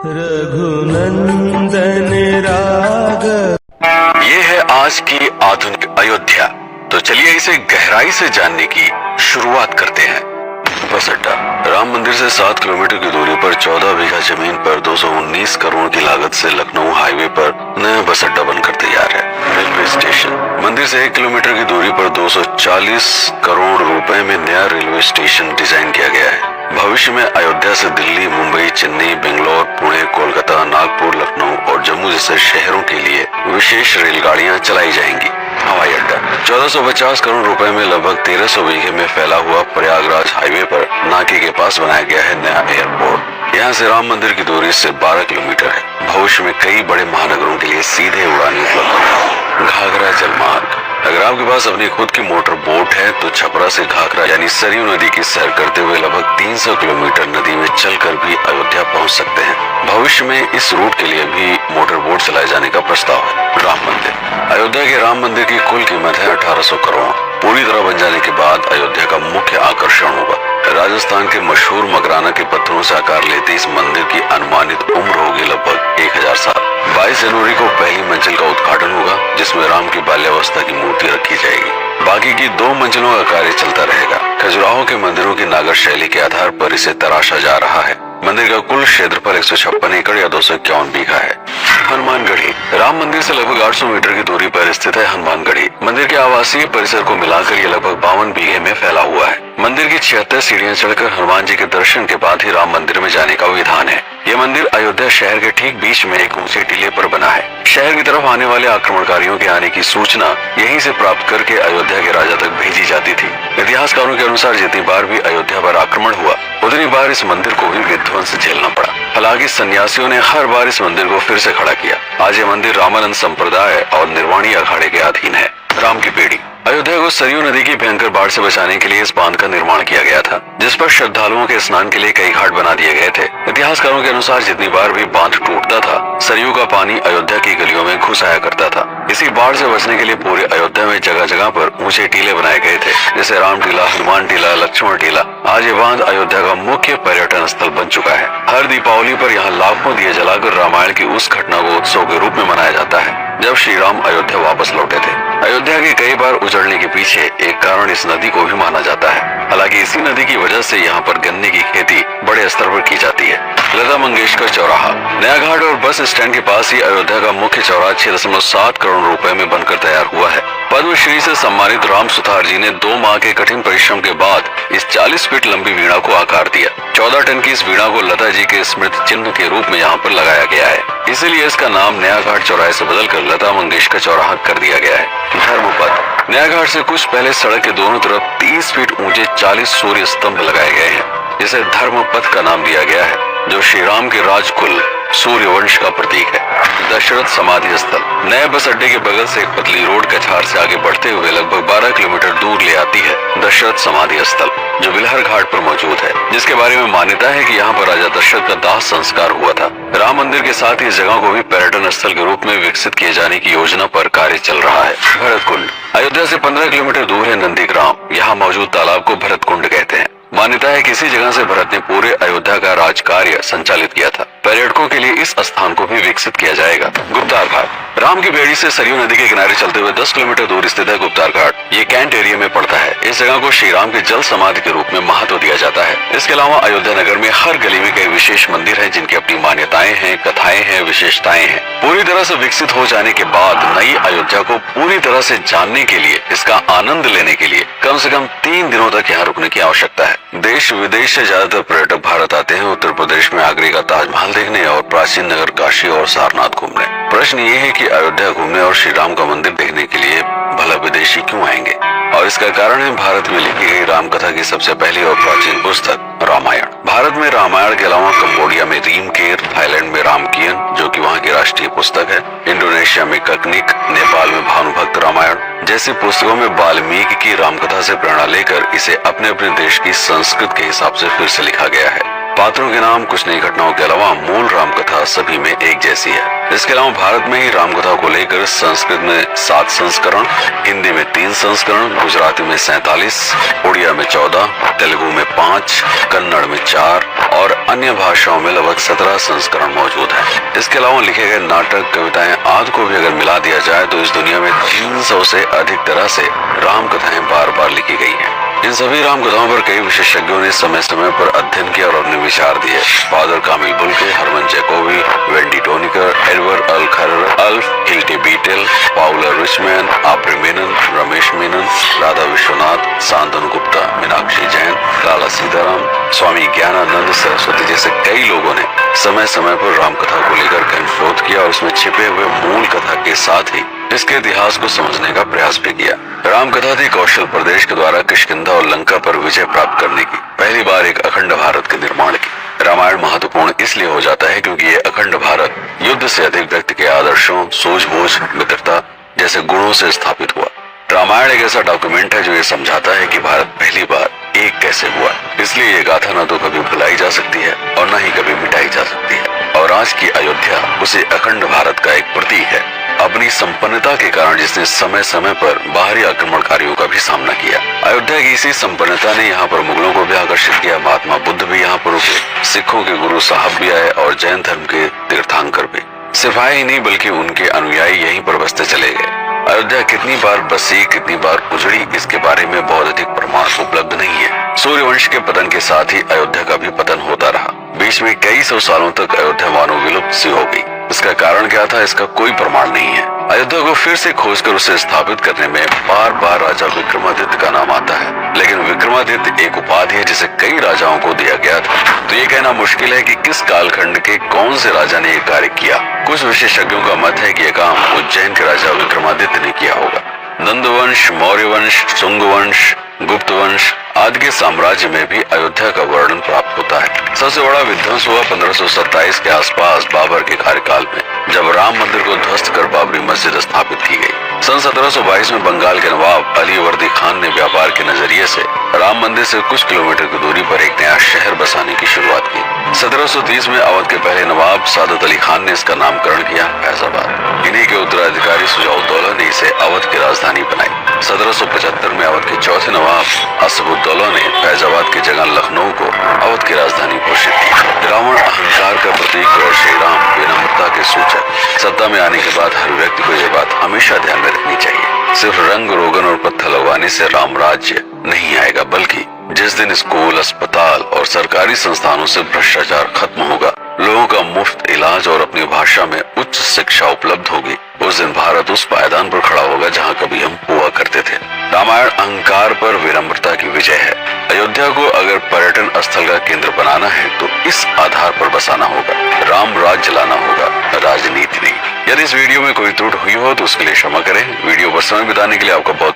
रघुनंदन राघव। ये है आज की आधुनिक अयोध्या। तो चलिए इसे गहराई से जानने की शुरुआत करते हैं। बस अड्डा। राम मंदिर से 7 किलोमीटर की दूरी पर 14 बीघा जमीन पर 219 करोड़ की लागत से लखनऊ हाईवे पर नया बस अड्डा बनकर तैयार है। Railway station. मंदिर से 1 किलोमीटर की दूरी पर 240 करोड़ रुपए में नया रेलवे स्टेशन डिजाइन किया गया है। भविष्य में अयोध्या से दिल्ली, मुंबई, चेन्नई, बेंगलोर, पुणे, कोलकाता, नागपुर, लखनऊ और जम्मू जैसे शहरों के लिए विशेष रेलगाड़ियां चलाई जाएंगी। हवाई अड्डा। 1450 करोड़ रुपए में लगभग 1300 बीघे में फैला हुआ प्रयागराज हाईवे पर नाके के पास बनाया गया है नया एयरपोर्ट। यहाँ से राम मंदिर की दूरी से 12 किलोमीटर है। भविष्य में कई बड़े महानगरों के लिए सीधे उड़ानें उपलब्ध है। घाघरा जलमार्ग। अगर आपके पास अपनी खुद की मोटर बोट है तो छपरा से घाघरा यानी सरयू नदी की सैर करते हुए लगभग 300 किलोमीटर नदी में चलकर भी अयोध्या पहुंच सकते हैं। भविष्य में इस रूट के लिए भी मोटर बोट चलाए जाने का प्रस्ताव है। राम मंदिर। अयोध्या के राम मंदिर की कुल कीमत है 1800 करोड़। पूरी तरह बन जाने के बाद अयोध्या का मुख्य आकर्षण होगा। राजस्थान के मशहूर मकराना के पत्थरों से आकार लेते इस मंदिर की अनुमानित उम्र होगी लगभग 1000 साल। 22 जनवरी को पहली मंजिल का उद्घाटन होगा, जिसमें राम की बाल्यावस्था की मूर्ति रखी जाएगी। बाकी की 2 मंजिलों का कार्य चलता रहेगा। खजुराहो के मंदिरों की नागर शैली के आधार पर इसे तराशा जा रहा है। मंदिर का कुल क्षेत्रफल 156 एकड़ या 251 बीघा है। हनुमानगढ़ी। राम मंदिर से लगभग 800 मीटर की दूरी पर स्थित है हनुमानगढ़ी। मंदिर के आवासीय परिसर को मिलाकर ये लगभग 52 बीघे में फैला हुआ है। मंदिर की 76 सीढ़ियां चढ़कर हनुमान जी के दर्शन के बाद ही राम मंदिर में जाने का विधान है। यह मंदिर अयोध्या शहर के ठीक बीच में एक ऊंचे टीले पर बना है। शहर की तरफ आने वाले आक्रमणकारियों के आने की सूचना यहीं से प्राप्त करके अयोध्या के राजा तक भेजी जाती थी। इतिहासकारों के अनुसार जितनी बार भी अयोध्या पर आक्रमण हुआ उतनी बार इस मंदिर को भी विध्वंस झेलना पड़ा। हालांकि सन्यासियों ने हर बार इस मंदिर को फिर से खड़ा किया। आज ये मंदिर रामानंद संप्रदाय और निर्वाणी अखाड़े के अधीन है। राम की बेड़ी। अयोध्या को सरयू नदी की भयंकर बाढ़ से बचाने के लिए इस बांध का निर्माण किया गया था, जिस पर श्रद्धालुओं के स्नान के लिए कई घाट बना दिए गए थे। इतिहासकारों के अनुसार जितनी बार भी बांध टूटता था सरयू का पानी अयोध्या की गलियों में घुस आया करता था। इसी बाढ़ से बचने के लिए पूरे अयोध्या में जगह जगह पर ऊंचे टीले बनाए गए थे, जैसे राम टीला, हनुमान टीला, लक्ष्मण टीला। आज ये बांध अयोध्या का मुख्य पर्यटन स्थल बन चुका है। हर दीपावली पर यहाँ लाखों दिए जलाकर रामायण की उस घटना को उत्सव के रूप में मनाया जाता है जब श्री राम अयोध्या वापस लौटे थे। अयोध्या के कई बार उजड़ने के पीछे एक कारण इस नदी को भी माना जाता है। हालांकि इसी नदी की वजह से यहाँ पर गन्ने की खेती बड़े स्तर पर की जाती है। लता मंगेशकर चौराहा। नया घाट और बस स्टैंड के पास ही अयोध्या का मुख्य चौराहा 6.7 करोड़ रुपए में बनकर तैयार हुआ है। पद्मश्री से सम्मानित राम सुथार जी ने 2 माह के कठिन परिश्रम के बाद इस 40 फीट लंबी वीणा को आकार दिया। 14 टन की इस वीणा को लता जी के स्मृति चिन्ह के रूप में यहाँ पर लगाया गया है। इसीलिए इसका नाम नया घाट चौराहे से बदलकर लता मंगेशकर चौराहा कर दिया गया है। धर्मपथ। नया घाट से कुछ पहले सड़क के दोनों तरफ 30 फीट ऊंचे 40 सूर्य स्तंभ लगाए गए हैं, जिसे धर्मपथ का नाम दिया गया है, जो श्री राम के राजकुल सूर्यवंश का प्रतीक है। दशरथ समाधि स्थल। नए बस अड्डे के बगल से एक पतली रोड कछार से आगे बढ़ते हुए लगभग 12 किलोमीटर दूर ले आती है दशरथ समाधि स्थल, जो बिलहर घाट पर मौजूद है, जिसके बारे में मान्यता है कि यहाँ पर राजा दशरथ का दाह संस्कार हुआ था। राम मंदिर के साथ ही इस जगह को भी पर्यटन स्थल के रूप में विकसित किए जाने की योजना पर कार्य चल रहा है। भरत कुंड। अयोध्या से 15 किलोमीटर दूर है नंदीग्राम। यहाँ मौजूद तालाब को भरत कुंड कहते हैं। मान्यता है कि इसी जगह से भरत ने पूरे अयोध्या का राजकार्य संचालित किया था। पर्यटकों के लिए इस स्थान को भी विकसित किया जाएगा। गुप्तार घाट। राम की बेड़ी से सरयू नदी के किनारे चलते हुए 10 किलोमीटर दूर स्थित है गुप्तार घाट। ये कैंट एरिया में पड़ता है। इस जगह को श्री राम के जल समाधि के रूप में महत्व दिया जाता है। इसके अलावा अयोध्या नगर में हर गली में कई विशेष मंदिर हैं, जिनकी अपनी मान्यताएं हैं, कथाएं हैं, विशेषताएं हैं। पूरी तरह से विकसित हो जाने के बाद नई अयोध्या को पूरी तरह से जानने के लिए, इसका आनंद लेने के लिए कम से कम 3 दिनों तक यहाँ रुकने की आवश्यकता है। देश विदेश से ज्यादातर पर्यटक भारत आते हैं उत्तर प्रदेश में आगरे का ताजमहल देखने और प्राचीन नगर काशी और सारनाथ घूमने। प्रश्न ये है कि अयोध्या घूमने और श्री राम का मंदिर देखने के लिए भला विदेशी क्यों आएंगे? और इसका कारण है भारत में लिखी गई राम कथा की सबसे पहली और प्राचीन पुस्तक रामायण। भारत में रामायण के अलावा कंबोडिया में रीमकेर, थाईलैंड में रामकियन, जो कि वहाँ की राष्ट्रीय पुस्तक है, इंडोनेशिया में ककनिक, नेपाल में भानुभक्त रामायण जैसी पुस्तकों में वाल्मीकि की रामकथा से प्रेरणा लेकर इसे अपने अपने देश की संस्कृत के हिसाब से फिर से लिखा गया है। पात्रों के नाम, कुछ नई घटनाओं के अलावा मूल राम कथा सभी में एक जैसी है। इसके अलावा भारत में ही राम कथा को लेकर संस्कृत में 7 संस्करण, हिंदी में 3 संस्करण, गुजराती में 47, उड़िया में 14, तेलुगु में 5, कन्नड़ में 4 और अन्य भाषाओं में लगभग 17 संस्करण मौजूद है। इसके अलावा लिखे गए नाटक, कविताएं आदि को भी अगर मिला दिया जाए तो इस दुनिया में 300 से अधिक तरह से राम कथाएं बार बार लिखी गई हैं। इन सभी राम कथाओं पर कई विशेषज्ञों ने समय समय पर अध्ययन किया और अपने विचार दिए। Father Camille Bulcke, Hermann Jacobi, Wendy Doniger, Edward अल खरर, Alf Hiltebeitel, Paula Richman, Aubrey Menon, Ramesh Menon, Radha Vishwanath, Shantanu Gupta, Meenakshi Jain, Lala Sitaram, Swami Gyanananda Saraswati जैसे कई लोगों ने समय समय पर राम कथा को लेकर कई शोध किया और उसमें छिपे हुए मूल कथा के साथ ही इसके इतिहास को समझने का प्रयास भी किया। राम कथा थी कौशल प्रदेश के द्वारा किष्किंधा और लंका पर विजय प्राप्त करने की पहली बार एक अखंड भारत के निर्माण की। रामायण महत्वपूर्ण इसलिए हो जाता है क्योंकि ये अखंड भारत युद्ध से अधिक व्यक्ति के आदर्शों, सूझबूझ, मित्रता जैसे गुणों से स्थापित हुआ। रामायण एक ऐसा डॉक्यूमेंट है जो ये समझाता है कि भारत पहली बार एक कैसे हुआ। इसलिए ये गाथा न तो कभी भुलाई जा सकती है और न ही कभी मिटाई जा सकती है। और आज की अयोध्या उसी अखंड भारत का एक प्रतीक है, अपनी संपन्नता के कारण जिसने समय समय पर बाहरी आक्रमणकारियों का भी सामना किया। अयोध्या की इसी संपन्नता ने यहाँ पर मुगलों को भी आकर्षित किया। महात्मा बुद्ध भी यहाँ पर रुके, सिखों के गुरु साहब भी आए और जैन धर्म के तीर्थंकर भी। सिपाही ही नहीं बल्कि उनके अनुयायी यहीं पर बसते चले गए। अयोध्या कितनी बार बसी, कितनी बार उजड़ी, इसके बारे में बहुत अधिक प्रमाण उपलब्ध नहीं है। सूर्यवंश के पतन के साथ ही अयोध्या का भी पतन होता रहा। बीच में कई सौ सालों तक अयोध्या मानो विलुप्त सी हो गई। इसका कारण क्या था, इसका कोई प्रमाण नहीं है। अयोध्या को फिर से खोजकर उसे स्थापित करने में बार बार राजा विक्रमादित्य का नाम आता है, लेकिन विक्रमादित्य एक उपाधि है जिसे कई राजाओं को दिया गया था। तो ये कहना मुश्किल है कि किस कालखंड के कौन से राजा ने ये कार्य किया। कुछ विशेषज्ञों का मत है कि यह काम उज्जैन के राजा विक्रमादित्य ने किया होगा। नंदवंश, मौर्य वंश, शुंग वंश, गुप्त वंश आदि के साम्राज्य में भी अयोध्या का वर्णन प्राप्त होता है। सबसे बड़ा विध्वंस हुआ 1527 के आसपास बाबर के कार्यकाल में, जब राम मंदिर को ध्वस्त कर बाबरी मस्जिद स्थापित की गई। सन 1722 में बंगाल के नवाब अलीवर्दी खान ने व्यापार के नजरिए से राम मंदिर से कुछ किलोमीटर की दूरी पर एक नया शहर बसाने की शुरुआत की। 1730 में अवध के पहले नवाब सादत अली खान ने इसका नामकरण किया फैजाबाद। इन्हीं के उत्तराधिकारी सुजाउद्दौला ने इसे अवध की राजधानी बनाई। 1775 में अवध के चौथे नवाब असफुद्दौला ने फैजाबाद की जगह लखनऊ को अवध की राजधानी घोषित की। रावण अहंकार का प्रतीक और श्री राम विनम्रता के सूचक। सत्ता में आने के बाद हर व्यक्ति को यह बात हमेशा ध्यान में रखनी चाहिए, सिर्फ रंग रोगन और पत्थर लगवाने से राम राज्य नहीं आएगा, बल्कि जिस दिन स्कूल, अस्पताल और सरकारी संस्थानों से भ्रष्टाचार खत्म होगा, लोगों का मुफ्त इलाज और अपनी भाषा में उच्च शिक्षा उपलब्ध होगी, उस दिन भारत उस पायदान पर खड़ा होगा जहां कभी हम हुआ करते थे। रामायण अहंकार पर विनम्रता की विजय है। अयोध्या को अगर पर्यटन स्थल का केंद्र बनाना है तो इस आधार पर बसाना होगा, राम राज्य लाना होगा, राजनीति नहीं। यदि इस वीडियो में कोई त्रुटि हुई हो तो उसके लिए क्षमा करें। वीडियो पर समय बिताने के लिए आपका बहुत